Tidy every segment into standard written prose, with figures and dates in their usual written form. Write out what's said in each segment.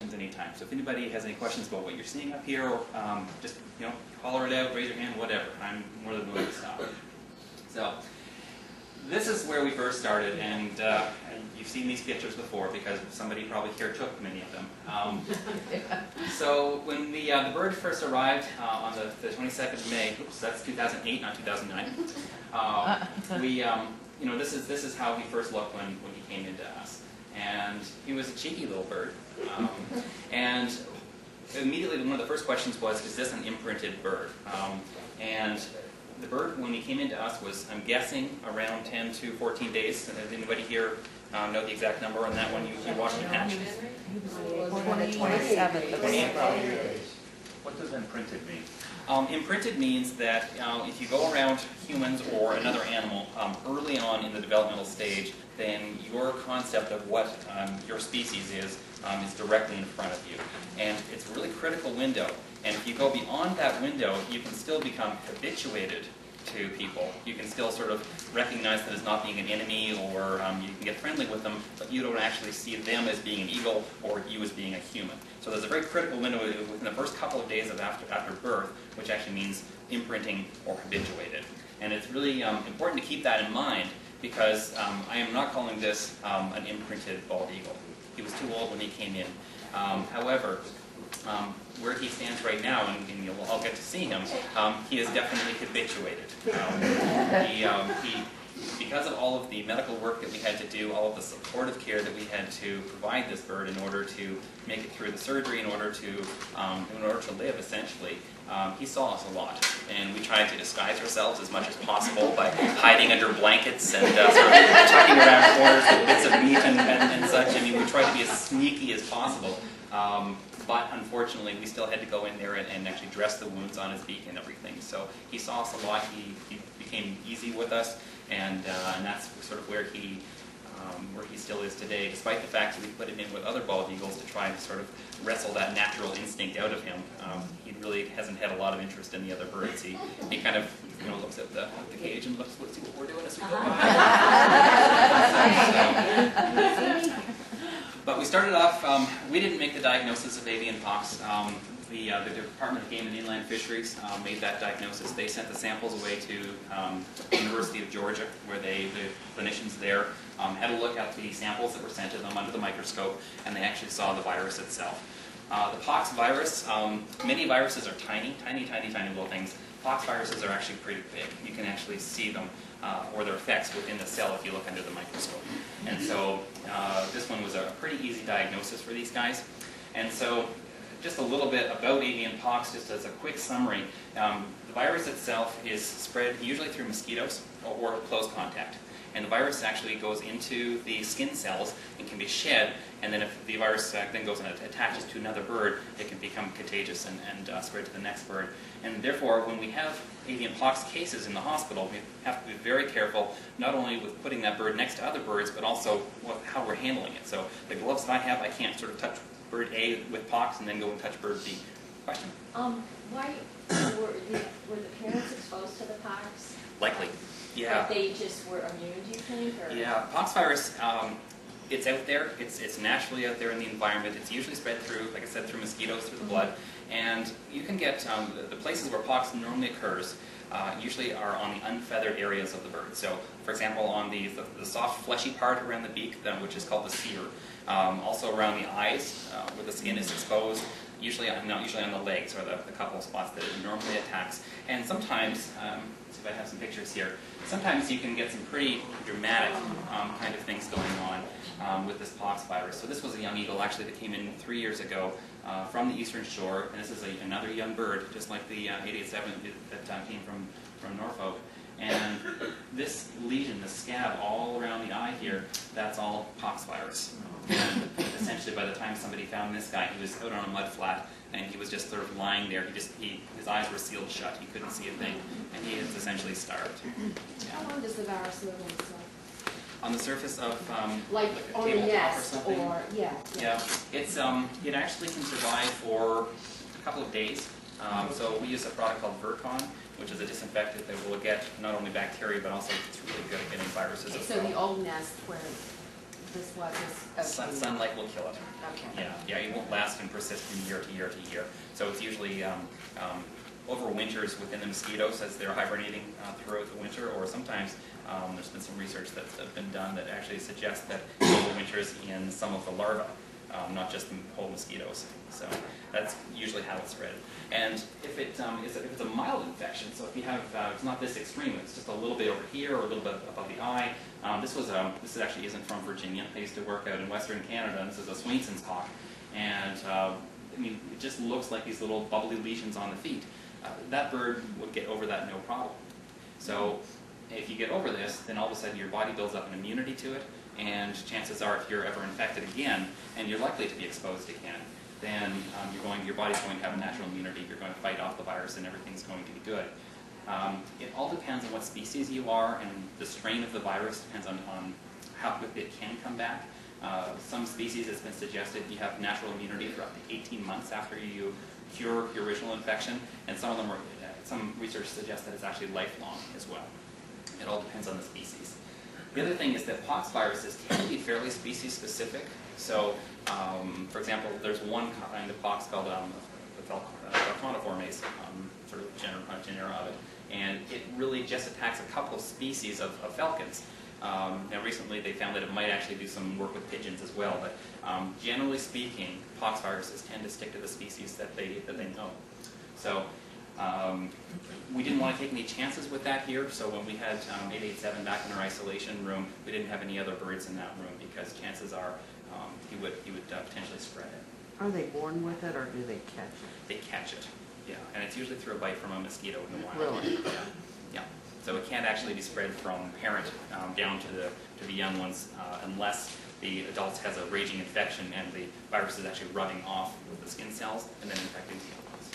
anytime. So if anybody has any questions about what you're seeing up here, or just holler it out, raise your hand, whatever. I'm more than willing to stop. So this is where we first started, and you've seen these pictures before because somebody probably here took many of them. So when the bird first arrived on the 22nd of May, oops, that's 2008, not 2009. This is how he first looked when he came into us, and he was a cheeky little bird. And immediately one of the first questions was, is this an imprinted bird? And the bird, when he came into us, was, I'm guessing, around 10 to 14 days. Does anybody here know the exact number on that one? You watched him hatch? 27. What does imprinted mean? Imprinted means that if you go around humans or another animal early on in the developmental stage, then your concept of what your species is directly in front of you. And it's a really critical window. And if you go beyond that window, you can still become habituated to people. You can still sort of recognize them as not being an enemy, or you can get friendly with them, but you don't actually see them as being an eagle or you as being a human. So there's a very critical window within the first couple of days of after birth, which actually means imprinting or habituated. And it's really important to keep that in mind, because I am not calling this an imprinted bald eagle. He was too old when he came in. However, where he stands right now, and you'll all get to see him, he is definitely habituated. Because of all of the medical work that we had to do, all of the supportive care that we had to provide this bird in order to make it through the surgery, in order to live, essentially, he saw us a lot. And we tried to disguise ourselves as much as possible by hiding under blankets and sort of tucking around corners with bits of meat and such. I mean, we tried to be as sneaky as possible. But unfortunately, we still had to go in there and actually dress the wounds on his beak and everything. So he saw us a lot. He became easy with us, and that's sort of where he still is today, despite the fact that we put him in with other bald eagles to try and sort of wrestle that natural instinct out of him. He really hasn't had a lot of interest in the other birds. He kind of looks at the cage and looks, let's see what we're doing as we go by. But we started off, we didn't make the diagnosis of avian pox. The Department of Game and Inland Fisheries made that diagnosis. They sent the samples away to the University of Georgia, where the clinicians there had a look at the samples that were sent to them under the microscope, and they actually saw the virus itself. The pox virus, many viruses are tiny little things. Pox viruses are actually pretty big. You can actually see them, or their effects within the cell if you look under the microscope. And so this one was a pretty easy diagnosis for these guys. And so just a little bit about avian pox, just as a quick summary. The virus itself is spread usually through mosquitoes or close contact. And the virus actually goes into the skin cells and can be shed, and then if the virus then goes and attaches to another bird, it can become contagious and spread to the next bird. And therefore, when we have avian pox cases in the hospital, we have to be very careful, not only with putting that bird next to other birds, but also how we're handling it. So the gloves that I have, I can't sort of touch bird A with pox and then go and touch bird B. Question? Why were the parents exposed to the pox? Likely. Yeah. But they just were immune, do you think? Or? Yeah, pox virus, it's out there. It's naturally out there in the environment. It's usually spread through, like I said, through mosquitoes, through the blood. And you can get, the places where pox normally occurs usually are on the unfeathered areas of the bird. So, for example, on the soft fleshy part around the beak, which is called the cere. Also around the eyes, where the skin is exposed. Not usually on the legs, or the couple of spots that it normally attacks. And sometimes, let's see if I have some pictures here, sometimes you can get some pretty dramatic kind of things going on with this pox virus. So this was a young eagle actually that came in 3 years ago from the eastern shore, and this is another young bird, just like the 887 that came from Norfolk. And this lesion, the scab all around the eye here, that's all pox virus. And essentially, by the time somebody found this guy, he was out on a mud flat, and he was just sort of lying there. His eyes were sealed shut. He couldn't see a thing, and he is essentially starved. Yeah. How long does the virus live on itself? On the surface of like a on the tabletop or nest, something? or yeah. It's it actually can survive for a couple of days. So we use a product called Vercon, which is a disinfectant that will get not only bacteria, but also it's really good at getting viruses as well. So the old nest where this was... Sunlight will kill it. Okay. Yeah, it won't last persist from year to year to year. So it's usually overwinters within the mosquitoes as they're hibernating throughout the winter, or sometimes there's been some research that's been done that actually suggests that it overwinters in some of the larvae, not just the whole mosquitoes. So that's usually how it's spread. And if it's a mild infection, so if you have, it's not this extreme, it's just a little bit over here or a little bit above the eye. This actually isn't from Virginia. I used to work out in Western Canada, and this is a Swainson's hawk. And I mean, it just looks like these little bubbly lesions on the feet. That bird would get over that no problem. So if you get over this, then all of a sudden your body builds up an immunity to it, and chances are if you're ever infected again, and you're likely to be exposed again, then your body's going to have a natural immunity, you're going to fight off the virus, and everything's going to be good. It all depends on what species you are, and the strain of the virus depends on how quickly it can come back. Some species, it's been suggested, you have natural immunity for up to 18 months after you cure your original infection, and some research suggests that it's actually lifelong as well. It all depends on the species. The other thing is that pox viruses can be fairly species specific. So, for example, there's one kind of pox called the falconiformes, sort of genera of it, and it really just attacks a couple of species of falcons. Now recently they found that it might actually do some work with pigeons as well, but generally speaking, pox viruses tend to stick to the species that they know. So we didn't want to take any chances with that here, so when we had 887 back in our isolation room, we didn't have any other birds in that room because chances are he would potentially spread it. Are they born with it, or do they catch it? They catch it, yeah, and it's usually through a bite from a mosquito in the wild. Really? Yeah. Yeah. So it can't actually be spread from parent down to the young ones unless the adult has a raging infection and the virus is actually rubbing off with the skin cells and then infecting the young ones.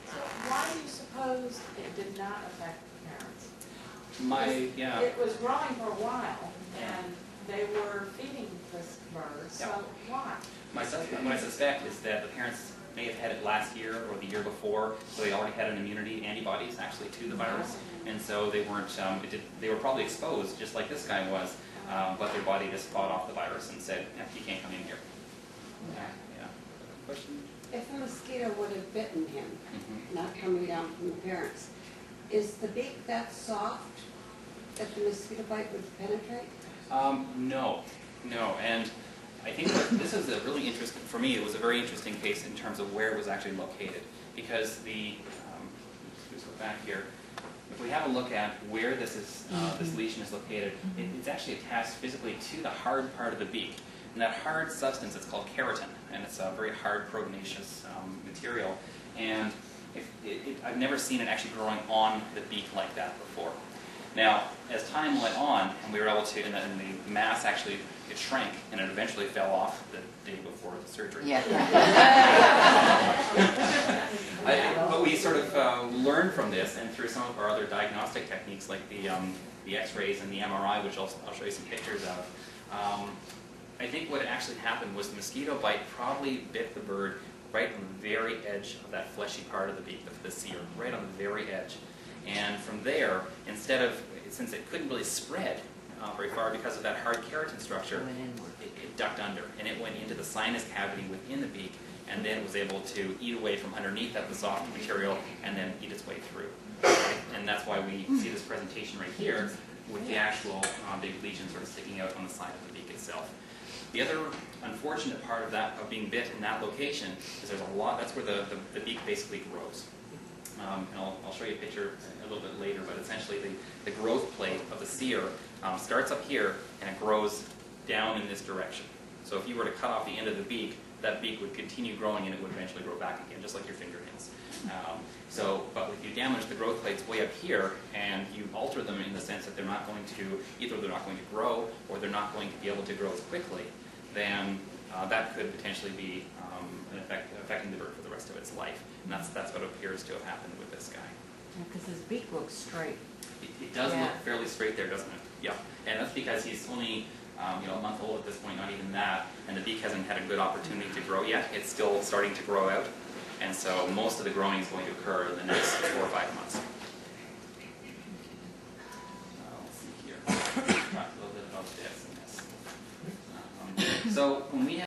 So why do you suppose it did not affect the parents? It was growing for a while, and they were feeding this bird, so why? What I suspect is that the parents may have had it last year or the year before, so they already had an immunity antibodies actually to the virus, and so they weren't. They were probably exposed just like this guy was, but their body just fought off the virus and said, "You can't come in here." Yeah. Question? If a mosquito would have bitten him, not coming down from the parents, is the beak that soft that the mosquito bite would penetrate? No, and I think that this is a really interesting, for me, it was a very interesting case in terms of where it was actually located, because let's go back here. If we have a look at where this lesion is located, it's actually attached physically to the hard part of the beak. And that hard substance, it's called keratin, and it's a very hard prognaceous material. And I've never seen it actually growing on the beak like that before. Now, as time went on, and we were able to, and the mass actually, it shrank, and it eventually fell off the day before the surgery. Yeah. But we sort of learned from this, and through some of our other diagnostic techniques, like the X-rays and the MRI, which I'll show you some pictures of. I think what actually happened was the mosquito bite probably bit the bird right on the very edge of that fleshy part of the beak, the cere, right on the very edge. And from there, since it couldn't really spread very far because of that hard keratin structure, it ducked under, and it went into the sinus cavity within the beak, and then was able to eat away from underneath that, the soft material, and then eat its way through. Right? And that's why we see this presentation right here with the actual big lesion sort of sticking out on the side of the beak itself. The other unfortunate part of being bit in that location is there's a lot, that's where the beak basically grows. And I'll show you a picture a little bit later, but essentially the growth plate of the cere starts up here and it grows down in this direction. So if you were to cut off the end of the beak, that beak would continue growing and it would eventually grow back again, just like your fingernails. But if you damage the growth plates way up here and you alter them in the sense that they're not going to, either they're not going to grow or they're not going to be able to grow as quickly, then that could potentially be affecting the bird for the rest of its life. And that's what appears to have happened with this guy. Because his beak looks straight. It does look fairly straight there, doesn't it? Yeah. And that's because he's only a month old at this point, not even that, and the beak hasn't had a good opportunity to grow yet. It's still starting to grow out, and so most of the growing is going to occur in the next 4 or 5 months. Let's see here. Talk a little bit about this and this. So when we